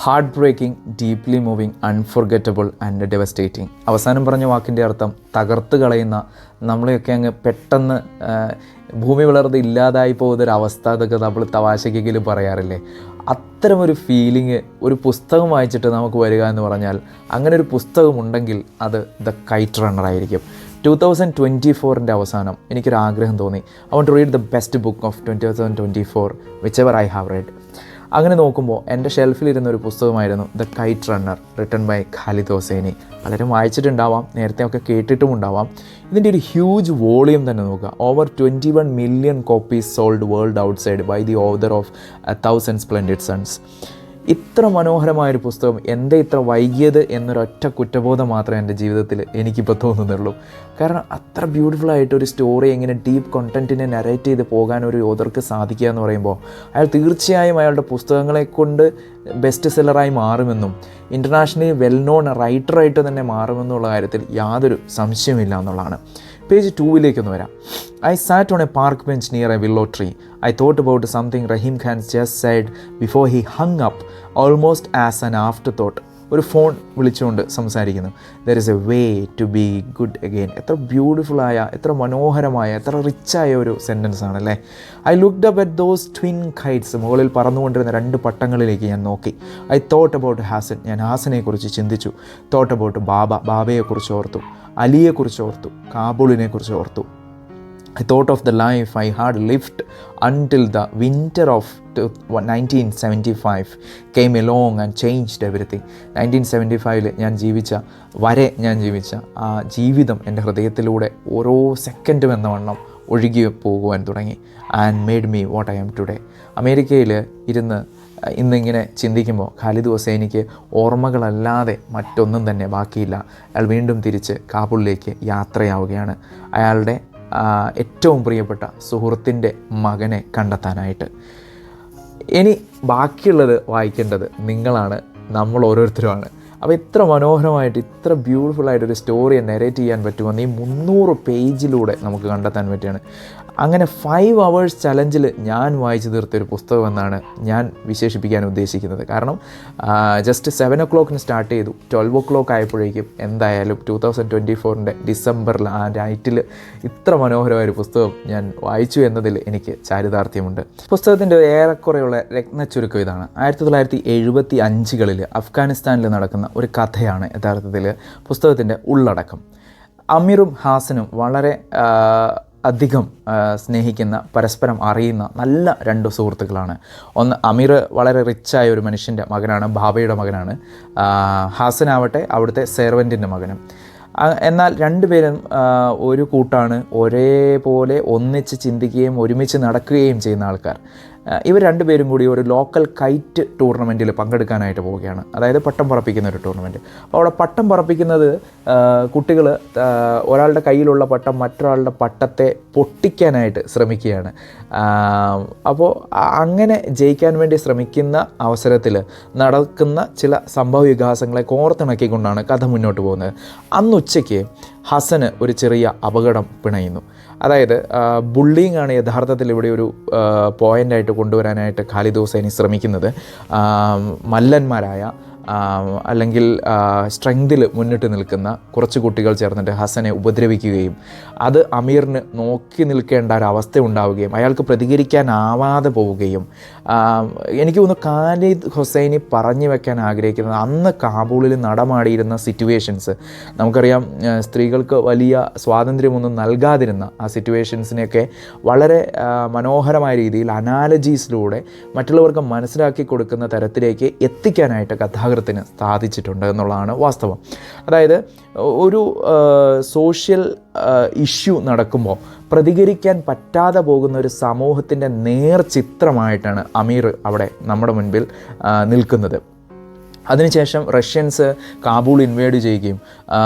Heart breaking, deeply moving, unforgettable and devastating. അവസാനം പറഞ്ഞ വാക്കിൻ്റെ അർത്ഥം തകർത്ത് കളയുന്ന, നമ്മളെയൊക്കെ അങ്ങ് പെട്ടെന്ന് ഭൂമി വളർന്ന് ഇല്ലാതായി പോകുന്നൊരവസ്ഥ എന്നൊക്കെ നമ്മൾ തമാശക്കെങ്കിലും പറയാറില്ലേ. അത്തരമൊരു ഫീലിംഗ് ഒരു പുസ്തകം വായിച്ചിട്ട് നമുക്ക് വരിക എന്ന് പറഞ്ഞാൽ, അങ്ങനെ ഒരു പുസ്തകം ഉണ്ടെങ്കിൽ അത് ദ കൈറ്റ് റണ്ണർ ആയിരിക്കും. 2024 അവസാനം എനിക്കൊരാഗ്രഹം തോന്നി, I want to read the best book of 2024 which ever I have read. അങ്ങനെ നോക്കുമ്പോൾ എൻ്റെ ഷെൽഫിലിരുന്ന ഒരു പുസ്തകമായിരുന്നു the Kite Runner, written by Khaled Hosseini. പലരും വായിച്ചിട്ടുണ്ടാവാം, നേരത്തെ ഒക്കെ കേട്ടിട്ടും ഉണ്ടാവാം. ഇതിൻ്റെ ഒരു ഹ്യൂജ് വോളിയം തന്നെ നോക്കുക. Over 21 million copies sold world outside by the author of 1000 splendid suns. ഇത്ര മനോഹരമായൊരു പുസ്തകം എന്തേ ഇത്ര വൈകിയത് എന്നൊരൊറ്റ കുറ്റബോധം മാത്രമേ എൻ്റെ ജീവിതത്തിൽ എനിക്കിപ്പോൾ തോന്നുന്നുള്ളൂ. കാരണം അത്ര ബ്യൂട്ടിഫുള്ളായിട്ടൊരു സ്റ്റോറി എങ്ങനെ ഡീപ്പ് കണ്ടൻറ്റിനെ നരേറ്റ് ചെയ്ത് പോകാൻ ഒരു ഓതർക്ക് സാധിക്കുക എന്ന് പറയുമ്പോൾ, അയാൾ തീർച്ചയായും അയാളുടെ പുസ്തകങ്ങളെ കൊണ്ട് ബെസ്റ്റ് സെല്ലറായി മാറുമെന്നും ഇൻ്റർനാഷണലി വെൽ നോൺ റൈറ്ററായിട്ട് തന്നെ മാറുമെന്നുള്ള കാര്യത്തിൽ യാതൊരു സംശയമില്ല എന്നുള്ളതാണ്. പേജ് 2 വരാം. I sat on a park bench near a willow tree. I thought about something Rahim Khan just said before he hung up, almost as an afterthought. ഒരു phone വിളിച്ചുകൊണ്ട് സംസാരിക്കുന്നു. There is a way to be good again. എത്ര ബ്യൂട്ടിഫുള്ളായ, എത്ര മനോഹരമായ, എത്ര റിച്ചായ ഒരു സെൻറ്റൻസ് ആണല്ലേ. I looked up at those twin kites. മുകളിൽ പറന്നുകൊണ്ടിരുന്ന 2 പട്ടങ്ങളിലേക്ക് ഞാൻ നോക്കി. I thought about Hassan. ഞാൻ ഹാസനെക്കുറിച്ച് ചിന്തിച്ചു. തോട്ട് അബൌട്ട് ബാബയെക്കുറിച്ച് ഓർത്തു. അലിയെക്കുറിച്ച് ഓർത്തു. കാബൂളിനെക്കുറിച്ച് ഓർത്തു. I thought of the life I had lived until the winter of 1975 came along and changed everything. 1975 ഞാൻ ജീവിച്ച ആ ജീവിതം എൻ്റെ ഹൃദയത്തിലൂടെ ഓരോ സെക്കൻഡും എന്ന വണ്ണം ഒഴുകി പോകുവാൻ തുടങ്ങി. And made me what I am today. അമേരിക്കയിൽ ഇരുന്ന് ഇന്നിങ്ങനെ ചിന്തിക്കുമ്പോൾ ഖാലിദ് ഹുസൈനിക്ക് ഓർമ്മകളല്ലാതെ മറ്റൊന്നും തന്നെ ബാക്കിയില്ല. അയാൾ വീണ്ടും തിരിച്ച് കാബൂളിലേക്ക് യാത്രയാവുകയാണ്, അയാളുടെ ഏറ്റവും പ്രിയപ്പെട്ട സുഹൃത്തിൻ്റെ മകനെ കണ്ടെത്താനായിട്ട്. ഇനി ബാക്കിയുള്ളത് വായിക്കേണ്ടത് നിങ്ങളാണ്, നമ്മൾ ഓരോരുത്തരുമാണ്. അപ്പോൾ ഇത്ര മനോഹരമായിട്ട്, ഇത്ര ബ്യൂട്ടിഫുള്ളായിട്ടൊരു സ്റ്റോറിയെ നെറേറ്റ് ചെയ്യാൻ പറ്റുമെന്ന് ഈ 300 പേജിലൂടെ നമുക്ക് കണ്ടെത്താൻ പറ്റുകയാണ്. അങ്ങനെ 5 hours ചലഞ്ചിൽ ഞാൻ വായിച്ചു തീർത്തൊരു പുസ്തകമെന്നാണ് ഞാൻ വിശേഷിപ്പിക്കാൻ ഉദ്ദേശിക്കുന്നത്. കാരണം ജസ്റ്റ് 7 o'clock സ്റ്റാർട്ട് ചെയ്തു, 12 o'clock ആയപ്പോഴേക്കും എന്തായാലും 2024 ഡിസംബറിൽ ആ നൈറ്റിൽ ഇത്ര മനോഹരമായൊരു പുസ്തകം ഞാൻ വായിച്ചു എന്നതിൽ എനിക്ക് ചാരിതാർത്ഥ്യമുണ്ട്. പുസ്തകത്തിൻ്റെ ഏറെക്കുറെയുള്ള രത്നച്ചുരുക്കം ഇതാണ്. 1975 അഫ്ഗാനിസ്ഥാനിൽ നടക്കുന്ന ഒരു കഥയാണ് യഥാർത്ഥത്തിൽ പുസ്തകത്തിൻ്റെ ഉള്ളടക്കം. അമീറും ഹാസനും വളരെ അധികം സ്നേഹിക്കുന്ന, പരസ്പരം അറിയുന്ന നല്ല 2 സുഹൃത്തുക്കളാണ്. ഒന്ന്, അമീർ വളരെ റിച്ചായ ഒരു മനുഷ്യൻ്റെ മകനാണ്, ബാബയുടെ മകനാണ്. ഹാസനാവട്ടെ അവിടുത്തെ സെർവൻറ്റിൻ്റെ മകനും. എന്നാൽ 2 പേരും ഒരു കൂട്ടാണ്, ഒരേപോലെ ഒന്നിച്ച് ചിന്തിക്കുകയും ഒരുമിച്ച് നടക്കുകയും ചെയ്യുന്ന ആൾക്കാർ. ഇവർ 2 പേരും കൂടി ഒരു ലോക്കൽ കൈറ്റ് ടൂർണമെൻറ്റിൽ പങ്കെടുക്കാനായിട്ട് പോവുകയാണ്. അതായത് പട്ടം പറപ്പിക്കുന്ന ഒരു ടൂർണമെൻറ്റ്. അപ്പോൾ അവിടെ പട്ടം പറപ്പിക്കുന്നത് കുട്ടികൾ ഒരാളുടെ കയ്യിലുള്ള പട്ടം മറ്റൊരാളുടെ പട്ടത്തെ പൊട്ടിക്കാനായിട്ട് ശ്രമിക്കുകയാണ്. അപ്പോൾ അങ്ങനെ ജയിക്കാൻ വേണ്ടി ശ്രമിക്കുന്ന അവസരത്തിൽ നടക്കുന്ന ചില സംഭവ വികാസങ്ങളെ കോർത്തിണക്കിക്കൊണ്ടാണ് കഥ മുന്നോട്ട് പോകുന്നത്. അന്ന് ഉച്ചയ്ക്ക് ഹസന് ഒരു ചെറിയ അപകടം പിണയുന്നു. അതായത് ബുള്ളിങ് ആണ് യഥാർത്ഥത്തിൽ ഇവിടെ ഒരു പോയിൻ്റായിട്ട് കൊണ്ടുവരാനായിട്ട് ഖാലിദ് ഹുസൈനി ശ്രമിക്കുന്നത്. മല്ലന്മാരായ അല്ലെങ്കിൽ സ്ട്രെങ്തിൽ മുന്നിട്ട് നിൽക്കുന്ന കുറച്ച് കുട്ടികൾ ചേർന്നിട്ട് ഹസനെ ഉപദ്രവിക്കുകയും അത് അമീറിന് നോക്കി നിൽക്കേണ്ട ഒരവസ്ഥ ഉണ്ടാവുകയും അയാൾക്ക് പ്രതികരിക്കാനാവാതെ പോവുകയും, എനിക്ക് തോന്നുന്നു ഖാലിദ് ഹുസൈനി പറഞ്ഞു വെക്കാൻ ആഗ്രഹിക്കുന്നത് അന്ന് കാബൂളിൽ നടമാടിയിരുന്ന സിറ്റുവേഷൻസ്, നമുക്കറിയാം സ്ത്രീകൾക്ക് വലിയ സ്വാതന്ത്ര്യമൊന്നും നൽകാതിരുന്ന ആ സിറ്റുവേഷൻസിനെയൊക്കെ വളരെ മനോഹരമായ രീതിയിൽ അനാലജീസിലൂടെ മറ്റുള്ളവർക്ക് മനസ്സിലാക്കി കൊടുക്കുന്ന തരത്തിലേക്ക് എത്തിക്കാനായിട്ട് കഥാകൃത്തിന് സാധിച്ചിട്ടുണ്ട് എന്നുള്ളതാണ് വാസ്തവം. അതായത് ഒരു സോഷ്യൽ ഇഷ്യൂ നടക്കുമ്പോൾ പ്രതികരിക്കാൻ പറ്റാതെ പോകുന്ന ഒരു സമൂഹത്തിൻ്റെ നേർചിത്രമായിട്ടാണ് അമീർ അവിടെ നമ്മുടെ മുൻപിൽ നിൽക്കുന്നത്. അതിനുശേഷം റഷ്യൻസ് കാബൂൾ ഇൻവേഡ് ചെയ്യുകയും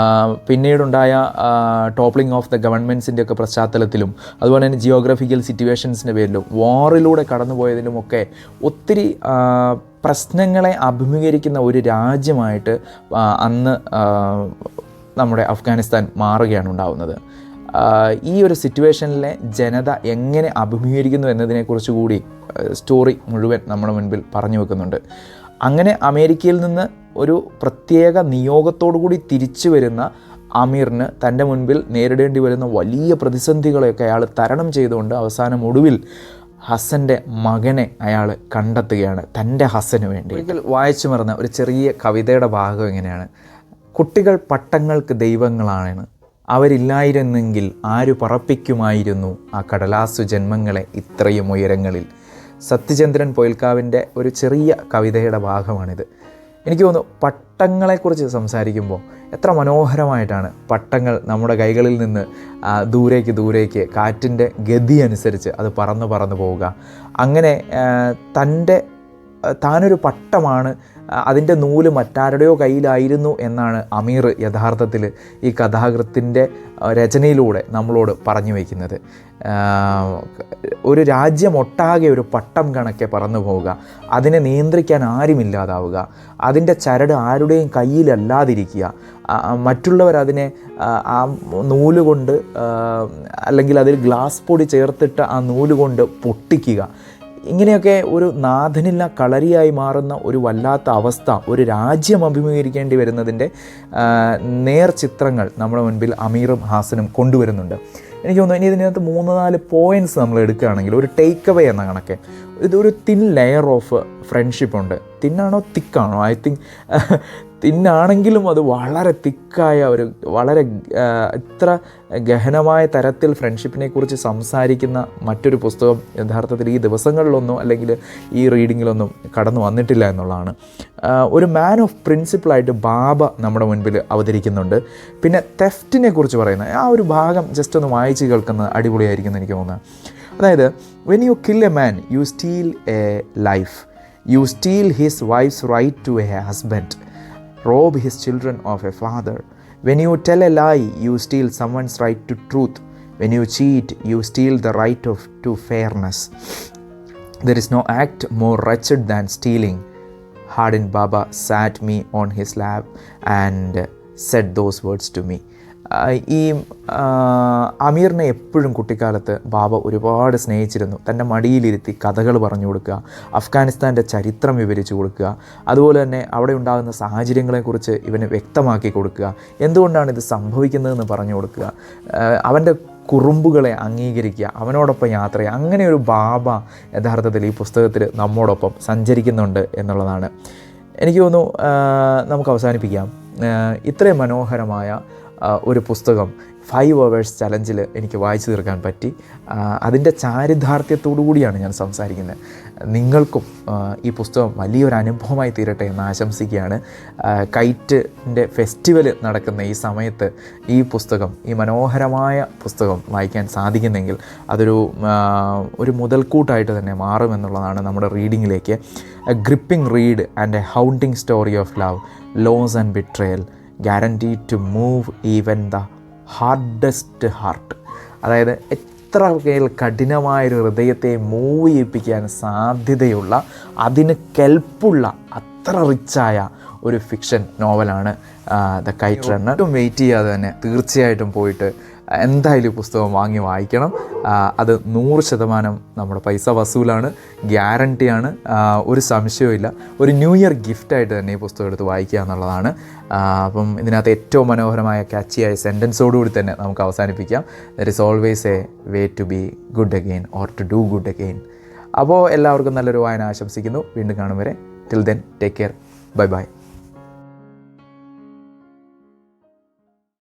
പിന്നീടുണ്ടായ ടോപ്ലിംഗ് ഓഫ് ദ ഗവൺമെൻറ്റ്സിൻ്റെ ഒക്കെ പശ്ചാത്തലത്തിലും അതുപോലെ തന്നെ ജിയോഗ്രഫിക്കൽ സിറ്റുവേഷൻസിൻ്റെ പേരിലും വാറിലൂടെ കടന്നുപോയതിലുമൊക്കെ ഒത്തിരി പ്രശ്നങ്ങളെ അഭിമുഖീകരിക്കുന്ന ഒരു രാജ്യമായിട്ട് അന്ന് നമ്മുടെ അഫ്ഗാനിസ്ഥാൻ മാറുകയാണ് ഉണ്ടാവുന്നത്. ഈ ഒരു സിറ്റുവേഷനിലെ ജനത എങ്ങനെ അഭിമുഖീകരിക്കുന്നു എന്നതിനെക്കുറിച്ച് കൂടി സ്റ്റോറി മുഴുവൻ നമ്മുടെ മുൻപിൽ പറഞ്ഞു വെക്കുന്നുണ്ട്. അങ്ങനെ അമേരിക്കയിൽ നിന്ന് ഒരു പ്രത്യേക നിയോഗത്തോടു കൂടി തിരിച്ചു വരുന്ന അമീറിന് തൻ്റെ മുൻപിൽ നേരിടേണ്ടി വരുന്ന വലിയ പ്രതിസന്ധികളെയൊക്കെ അയാൾ തരണം ചെയ്തുകൊണ്ട് അവസാനം ഒടുവിൽ ഹസൻ്റെ മകനെ അയാൾ കണ്ടെത്തുകയാണ് തൻ്റെ ഹസന് വേണ്ടി. ഒരിക്കൽ വായിച്ചു മറന്ന ഒരു ചെറിയ കവിതയുടെ ഭാഗം എങ്ങനെയാണ്: കുട്ടികൾ പട്ടങ്ങൾക്ക് ദൈവങ്ങളാണ്, അവരില്ലായിരുന്നെങ്കിൽ ആരു പറപ്പിക്കുമായിരുന്നു ആ കടലാസു ജന്മങ്ങളെ ഇത്രയും ഉയരങ്ങളിൽ. സത്യചന്ദ്രൻ പൊയിൽക്കാവിൻ്റെ ഒരു ചെറിയ കവിതയുടെ ഭാഗമാണിത്. എനിക്ക് തോന്നുന്നു പട്ടങ്ങളെക്കുറിച്ച് സംസാരിക്കുമ്പോൾ എത്ര മനോഹരമായിട്ടാണ് പട്ടങ്ങൾ നമ്മുടെ കൈകളിൽ നിന്ന് ദൂരേക്ക് കാറ്റിൻ്റെ ഗതി അനുസരിച്ച് അത് പറന്ന് പോവുക. അങ്ങനെ താനൊരു പട്ടമാണ്, അതിൻ്റെ നൂല് മറ്റാരുടെയോ കയ്യിലായിരുന്നു എന്നാണ് അമീർ യഥാർത്ഥത്തിൽ ഈ കഥാകൃത്തിൻ്റെ രചനയിലൂടെ നമ്മളോട് പറഞ്ഞു വയ്ക്കുന്നത്. ഒരു രാജ്യമൊട്ടാകെ ഒരു പട്ടം കണക്കെ പറന്നു പോവുക, അതിനെ നിയന്ത്രിക്കാൻ ആരുമില്ലാതാവുക, അതിൻ്റെ ചരട് ആരുടെയും കയ്യിലല്ലാതിരിക്കുക, മറ്റുള്ളവരതിനെ ആ നൂലുകൊണ്ട് അല്ലെങ്കിൽ അതിൽ ഗ്ലാസ് പൊടി ചേർത്തിട്ട് ആ നൂലുകൊണ്ട് പൊട്ടിക്കുക. ഇങ്ങനെയൊക്കെ ഒരു നാഥനില്ല കളരിയായി മാറുന്ന ഒരു വല്ലാത്ത അവസ്ഥ ഒരു രാജ്യം അഭിമുഖീകരിക്കേണ്ടി വരുന്നതിൻ്റെ നേർചിത്രങ്ങൾ നമ്മുടെ മുൻപിൽ അമീറും ഹാസനും കൊണ്ടുവരുന്നുണ്ട്. എനിക്ക് തോന്നുന്നു ഇനി ഇതിനകത്ത് 3-4 പോയിൻറ്റ്സ് നമ്മൾ എടുക്കുകയാണെങ്കിൽ ഒരു ടേക്ക് അവേ എന്ന കണക്കെ ഇതൊരു തിൻ ലെയർ ഓഫ് ഫ്രണ്ട്ഷിപ്പ് ഉണ്ട്. തിന്നാണോ തിക്കാണോ? ഐ തിങ്ക് തിന്നാണെങ്കിലും അത് വളരെ തിക്കായ വളരെ ഇത്ര ഗഹനമായ തരത്തിൽ ഫ്രണ്ട്ഷിപ്പിനെ കുറിച്ച് സംസാരിക്കുന്ന മറ്റൊരു പുസ്തകം യഥാർത്ഥത്തിൽ ഈ ദിവസങ്ങളിലൊന്നും അല്ലെങ്കിൽ ഈ റീഡിങ്ങിലൊന്നും കടന്നു വന്നിട്ടില്ല എന്നുള്ളതാണ്. ഒരു മാൻ ഓഫ് പ്രിൻസിപ്പിളായിട്ട് ബാബ നമ്മുടെ മുൻപിൽ അവതരിക്കുന്നുണ്ട്. പിന്നെ തെഫ്റ്റിനെ കുറിച്ച് പറയുന്ന ആ ഒരു ഭാഗം ജസ്റ്റ് ഒന്ന് വായിച്ച് കേൾക്കുന്നത് അടിപൊളിയായിരിക്കും എന്ന് എനിക്ക് തോന്നുന്നത്. അതായത് when you kill a man you steal a life, you steal his wife's right to a husband, rob his children of a father. When you tell a lie, you steal someone's right to truth. When you cheat, you steal the right to fairness. There is no act more wretched than stealing. Hardened Baba sat me on his lap and said those words to me. ഈ അമീറിനെ എപ്പോഴും കുട്ടിക്കാലത്ത് ബാബ ഒരുപാട് സ്നേഹിച്ചിരുന്നു. തൻ്റെ മടിയിലിരുത്തി കഥകൾ പറഞ്ഞു കൊടുക്കുക, അഫ്ഗാനിസ്ഥാൻ്റെ ചരിത്രം വിവരിച്ചു കൊടുക്കുക, അതുപോലെ തന്നെ അവിടെ ഉണ്ടാകുന്ന സാഹചര്യങ്ങളെക്കുറിച്ച് ഇവന് വ്യക്തമാക്കി കൊടുക്കുക, എന്തുകൊണ്ടാണ് ഇത് സംഭവിക്കുന്നതെന്ന് പറഞ്ഞു കൊടുക്കുക, അവൻ്റെ കുറുമ്പുകളെ അംഗീകരിക്കുക, അവനോടൊപ്പം യാത്ര ചെയ്യുക. അങ്ങനെ ഒരു ബാബ യഥാർത്ഥത്തിൽ ഈ പുസ്തകത്തിൽ നമ്മോടൊപ്പം സഞ്ചരിക്കുന്നുണ്ട് എന്നുള്ളതാണ്. എനിക്ക് തോന്നുന്നു നമുക്ക് അവസാനിപ്പിക്കാം. ഇത്രയും മനോഹരമായ ഒരു പുസ്തകം 5 hours ചലഞ്ചിൽ എനിക്ക് വായിച്ചു തീർക്കാൻ പറ്റി. അതിൻ്റെ ചാരിതാർത്ഥ്യത്തോടു കൂടിയാണ് ഞാൻ സംസാരിക്കുന്നത്. നിങ്ങൾക്കും ഈ പുസ്തകം വലിയൊരു അനുഭവമായി തീരട്ടെ എന്ന് ആശംസിക്കുകയാണ്. കൈറ്റിൻ്റെ ഫെസ്റ്റിവൽ നടക്കുന്ന ഈ സമയത്ത് ഈ പുസ്തകം, ഈ മനോഹരമായ പുസ്തകം വായിക്കാൻ സാധിക്കുന്നെങ്കിൽ അതൊരു മുതൽക്കൂട്ടായിട്ട് തന്നെ മാറുമെന്നുള്ളതാണ് നമ്മുടെ റീഡിങ്ങിലേക്ക്. A gripping read and a haunting story of love, loss and betrayal, guaranteed to move even the hardest heart. അതായത് എത്ര കഠിനമായൊരു ഹൃദയത്തെ മൂവ് ചെയ്യിപ്പിക്കാൻ സാധ്യതയുള്ള, അതിന് കെൽപ്പുള്ള, അത്ര റിച്ചായ ഒരു ഫിക്ഷൻ നോവലാണ് ദ കൈറ്റ് റണ്ണർ. ഒട്ടും വെയിറ്റ് ചെയ്യാതെ തന്നെ തീർച്ചയായിട്ടും പോയിട്ട് എന്തായാലും ഈ പുസ്തകം വാങ്ങി വായിക്കണം. അത് 100% നമ്മുടെ പൈസ വസൂലാണ്, ഗ്യാരണ്ടിയാണ്, ഒരു സംശയവുമില്ല. ഒരു ന്യൂ ഇയർ ഗിഫ്റ്റായിട്ട് തന്നെ ഈ പുസ്തകം എടുത്ത് വായിക്കുക എന്നുള്ളതാണ്. അപ്പം ഇതിനകത്ത് ഏറ്റവും മനോഹരമായ ക്യാച്ചിയായ സെൻറ്റൻസോടുകൂടി തന്നെ നമുക്ക് അവസാനിപ്പിക്കാം. There is always a way to be good again or to do good again. അപ്പോൾ എല്ലാവർക്കും നല്ലൊരു വായന ആശംസിക്കുന്നു. വീണ്ടും കാണും വരെ. Till then take care. Bye by.